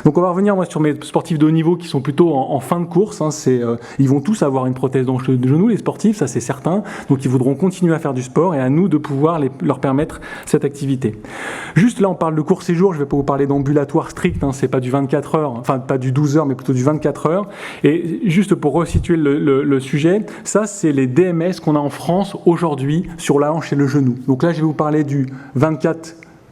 Donc on va revenir moi sur mes sportifs de haut niveau qui sont plutôt en fin de course. Ils vont tous avoir une prothèse dans le genou, les sportifs, ça c'est certain. Donc ils voudront continuer à faire du sport et à nous de pouvoir leur permettre cette activité. Juste là, on parle de court séjour. Je ne vais pas vous parler d'ambulatoire strict. C'est pas du 24 heures, enfin pas du 12 heures, mais plutôt du 24 heures. Et juste pour resituer le sujet, ça c'est les DMS qu'on a en France aujourd'hui sur la hanche et le genou. Donc là, je vais vous parler du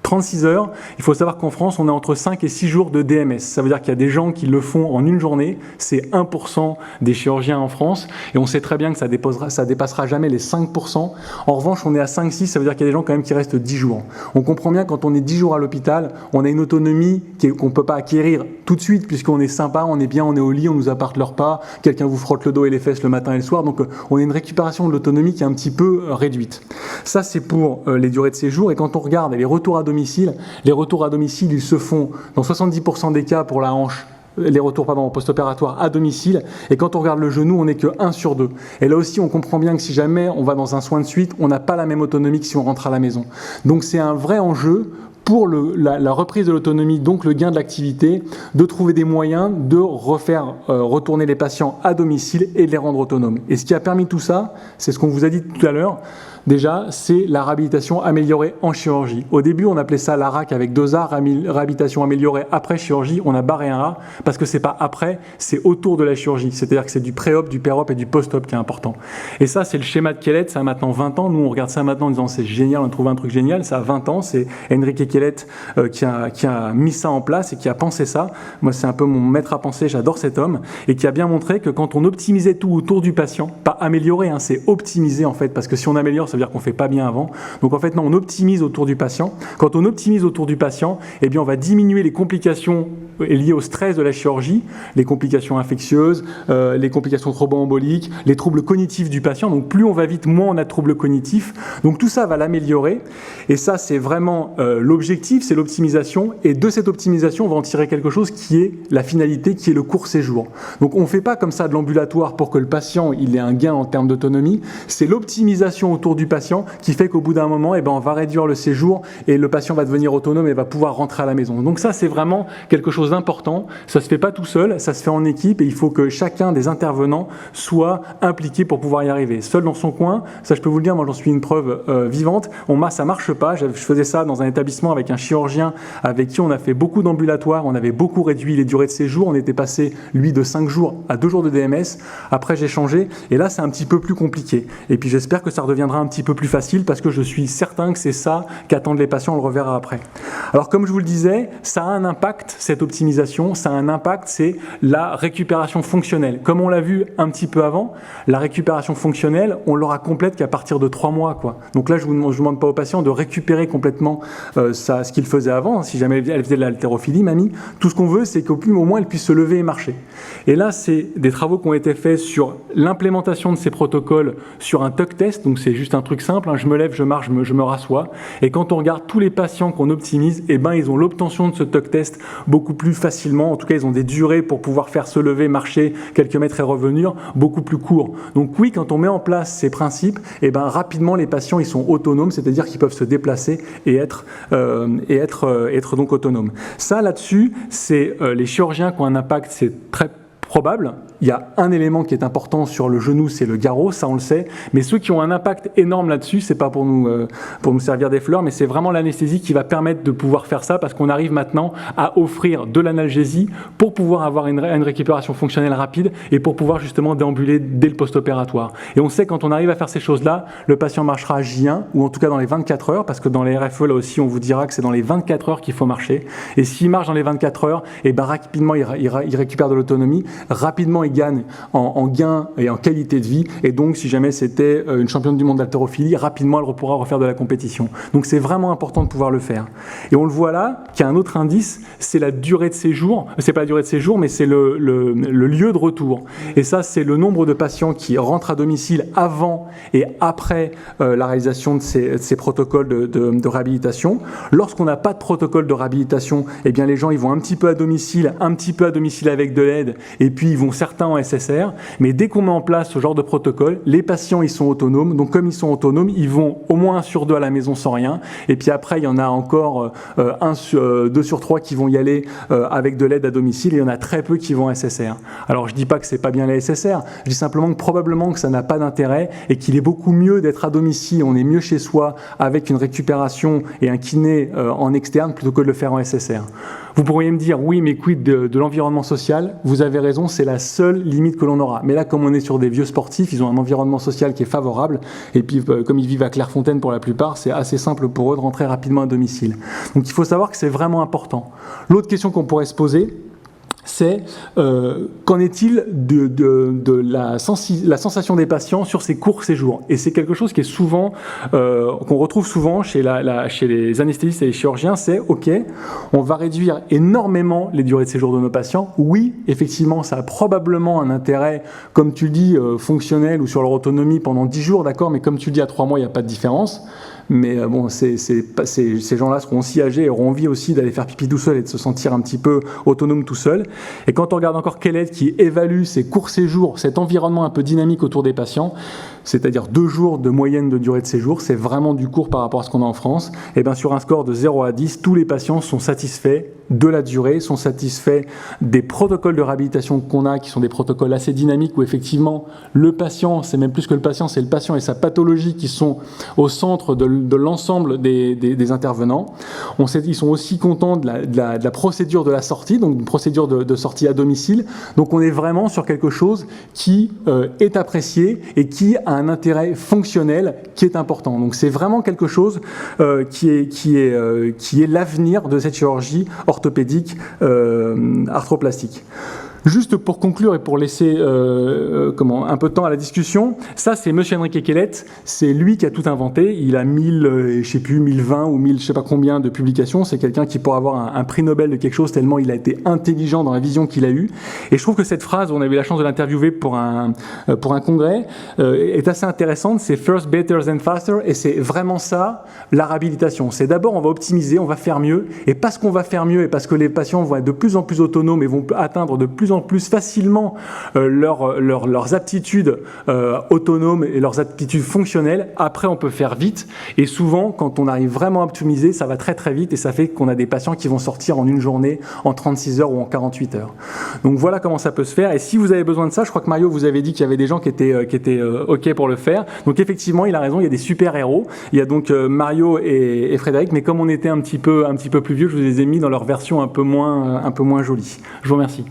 36 heures, il faut savoir qu'en France, on est entre 5 et 6 jours de DMS. Ça veut dire qu'il y a des gens qui le font en une journée, c'est 1% des chirurgiens en France, et on sait très bien que ça dépassera jamais les 5%. En revanche, on est à 5-6, ça veut dire qu'il y a des gens quand même qui restent 10 jours. On comprend bien quand on est 10 jours à l'hôpital, on a une autonomie qu'on ne peut pas acquérir tout de suite, puisqu'on est sympa, on est bien, on est au lit, on nous apporte le repas, quelqu'un vous frotte le dos et les fesses le matin et le soir, donc on a une récupération de l'autonomie qui est un petit peu réduite. Ça, c'est pour les durées de séjour, et quand on regarde les retours à domicile, ils se font dans 70% des cas pour la hanche, les retours post-opératoires à domicile, et quand on regarde le genou, on n'est que 1 sur 2. Et là aussi, on comprend bien que si jamais on va dans un soin de suite, on n'a pas la même autonomie que si on rentre à la maison. Donc c'est un vrai enjeu pour la reprise de l'autonomie, donc le gain de l'activité, de trouver des moyens de refaire retourner les patients à domicile et de les rendre autonomes. Et ce qui a permis tout ça, c'est ce qu'on vous a dit tout à l'heure. Déjà, c'est la réhabilitation améliorée en chirurgie. Au début, on appelait ça la RAC avec 2 A, réhabilitation améliorée après chirurgie. On a barré un A parce que c'est pas après, c'est autour de la chirurgie. C'est-à-dire que c'est du pré-op, du péri-op et du post-op qui est important. Et ça, c'est le schéma de Kellett, ça a maintenant 20 ans. Nous, on regarde ça maintenant en disant c'est génial, on a trouvé un truc génial. Ça a 20 ans, c'est Enrique Kellett qui a mis ça en place et qui a pensé ça. Moi, c'est un peu mon maître à penser, j'adore cet homme, et qui a bien montré que quand on optimisait tout autour du patient, pas améliorer, c'est optimiser en fait, parce que si on améliore, ça veut dire qu'on ne fait pas bien avant. Donc en fait, non, on optimise autour du patient. Quand on optimise autour du patient, eh bien, on va diminuer les complications liées au stress de la chirurgie, les complications infectieuses, les complications thromboemboliques, les troubles cognitifs du patient. Donc plus on va vite, moins on a de troubles cognitifs. Donc tout ça va l'améliorer. Et ça, c'est vraiment l'objectif, c'est l'optimisation. Et de cette optimisation, on va en tirer quelque chose qui est la finalité, qui est le court séjour. Donc on ne fait pas comme ça de l'ambulatoire pour que le patient il ait un gain en termes d'autonomie. C'est l'optimisation autour du patient qui fait qu'au bout d'un moment, on va réduire le séjour et le patient va devenir autonome et va pouvoir rentrer à la maison. Donc ça, c'est vraiment quelque chose d'important. Ça ne se fait pas tout seul, ça se fait en équipe et il faut que chacun des intervenants soit impliqué pour pouvoir y arriver. Seul dans son coin, ça je peux vous le dire, moi j'en suis une preuve vivante, ça ne marche pas. Je faisais ça dans un établissement avec un chirurgien avec qui on a fait beaucoup d'ambulatoires, on avait beaucoup réduit les durées de séjour, on était passé, lui, de 5 jours à 2 jours de DMS. Après, j'ai changé et là, c'est un petit peu plus compliqué. Et puis j'espère que ça redeviendra un petit peu plus facile parce que je suis certain que c'est ça qu'attendent les patients, on le reverra après. Alors comme je vous le disais, ça a un impact, cette optimisation, ça a un impact, c'est la récupération fonctionnelle. Comme on l'a vu un petit peu avant, la récupération fonctionnelle, on l'aura complète qu'à partir de 3 mois. Donc là, je ne demande pas aux patients de récupérer complètement ce qu'ils faisaient avant. Si jamais elle faisait de l'haltérophilie, mamie, tout ce qu'on veut, c'est qu'au moins elle puisse se lever et marcher. Et là, c'est des travaux qui ont été faits sur l'implémentation de ces protocoles sur un tuck test, donc c'est juste un truc simple, je me lève, je marche, je me rassois, et quand on regarde tous les patients qu'on optimise, ils ont l'obtention de ce tuck test beaucoup plus facilement, en tout cas ils ont des durées pour pouvoir faire se lever, marcher quelques mètres et revenir beaucoup plus courts. Donc oui, quand on met en place ces principes, rapidement les patients ils sont autonomes, c'est-à-dire qu'ils peuvent se déplacer et être donc autonomes. Ça là-dessus, c'est les chirurgiens qui ont un impact, c'est très probable. Il y a un élément qui est important sur le genou, c'est le garrot, ça on le sait, mais ceux qui ont un impact énorme là-dessus, c'est pas pour nous servir des fleurs, mais c'est vraiment l'anesthésie qui va permettre de pouvoir faire ça parce qu'on arrive maintenant à offrir de l'analgésie pour pouvoir avoir une récupération fonctionnelle rapide et pour pouvoir justement déambuler dès le post-opératoire. Et on sait quand on arrive à faire ces choses-là, le patient marchera à J1 ou en tout cas dans les 24 heures parce que dans les RFE là aussi on vous dira que c'est dans les 24 heures qu'il faut marcher et s'il marche dans les 24 heures, rapidement il récupère de l'autonomie, rapidement il gagne en gain et en qualité de vie et donc si jamais c'était une championne du monde d'haltérophilie, rapidement elle pourra refaire de la compétition. Donc c'est vraiment important de pouvoir le faire. Et on le voit là, qu'il y a un autre indice, c'est la durée de séjour, c'est pas la durée de séjour mais c'est le lieu de retour. Et ça c'est le nombre de patients qui rentrent à domicile avant et après la réalisation de ces protocoles de réhabilitation. Lorsqu'on n'a pas de protocole de réhabilitation, les gens ils vont un petit peu à domicile avec de l'aide et puis ils vont certains en SSR, mais dès qu'on met en place ce genre de protocole, les patients ils sont autonomes, donc comme ils sont autonomes, ils vont au moins 1 sur 2 à la maison sans rien, et puis après il y en a encore 2 sur 3 qui vont y aller avec de l'aide à domicile, et il y en a très peu qui vont en SSR. Alors je dis pas que c'est pas bien la SSR, je dis simplement que probablement que ça n'a pas d'intérêt et qu'il est beaucoup mieux d'être à domicile, on est mieux chez soi avec une récupération et un kiné en externe plutôt que de le faire en SSR. Vous pourriez me dire, oui, mais quid de l'environnement social? Vous avez raison, c'est la seule limite que l'on aura. Mais là, comme on est sur des vieux sportifs, ils ont un environnement social qui est favorable, et puis comme ils vivent à Clairefontaine pour la plupart, c'est assez simple pour eux de rentrer rapidement à domicile. Donc il faut savoir que c'est vraiment important. L'autre question qu'on pourrait se poser, c'est qu'en est-il de la sensation des patients sur ces courts séjours? Et c'est quelque chose qui est souvent, qu'on retrouve souvent chez les anesthésistes et les chirurgiens, c'est ok, on va réduire énormément les durées de séjour de nos patients. Oui, effectivement, ça a probablement un intérêt, comme tu le dis, fonctionnel ou sur leur autonomie pendant 10 jours, d'accord, mais comme tu le dis, à 3 mois, il n'y a pas de différence. Mais bon, ces gens-là seront aussi âgés et auront envie aussi d'aller faire pipi tout seul et de se sentir un petit peu autonome tout seul. Et quand on regarde encore quelle aide qui évalue ces courts séjours, cet environnement un peu dynamique autour des patients, c'est-à-dire 2 jours de moyenne de durée de séjour, c'est vraiment du court par rapport à ce qu'on a en France. Et bien sur un score de 0 à 10, tous les patients sont satisfaits de la durée, sont satisfaits des protocoles de réhabilitation qu'on a, qui sont des protocoles assez dynamiques, où effectivement le patient, c'est même plus que le patient, c'est le patient et sa pathologie qui sont au centre de l'ensemble des intervenants. Ils sont aussi contents de la procédure de la sortie, donc une procédure de sortie à domicile. Donc on est vraiment sur quelque chose qui est apprécié et qui a un intérêt fonctionnel qui est important. Donc c'est vraiment quelque chose qui est l'avenir de cette chirurgie orthopédique arthroplastique. Juste pour conclure et pour laisser un peu de temps à la discussion, ça c'est Monsieur Enrique Kellett, c'est lui qui a tout inventé, il a 1020 ou 1000 je sais pas combien de publications, c'est quelqu'un qui pourrait avoir un prix Nobel de quelque chose tellement il a été intelligent dans la vision qu'il a eue, et je trouve que cette phrase, on avait eu la chance de l'interviewer pour un congrès, est assez intéressante, c'est first, better than faster, et c'est vraiment ça la réhabilitation, c'est d'abord on va optimiser, on va faire mieux, et parce qu'on va faire mieux et parce que les patients vont être de plus en plus autonomes et vont atteindre de plus en plus facilement leurs aptitudes autonomes et leurs aptitudes fonctionnelles, après on peut faire vite, et souvent quand on arrive vraiment à optimiser, ça va très très vite et ça fait qu'on a des patients qui vont sortir en une journée, en 36 heures ou en 48 heures. Donc voilà comment ça peut se faire, et si vous avez besoin de ça, je crois que Mario vous avait dit qu'il y avait des gens qui étaient ok pour le faire, donc effectivement il a raison, il y a des super héros, il y a donc Mario et Frédéric, mais comme on était un petit peu plus vieux, je vous les ai mis dans leur version un peu moins jolie. Je vous remercie.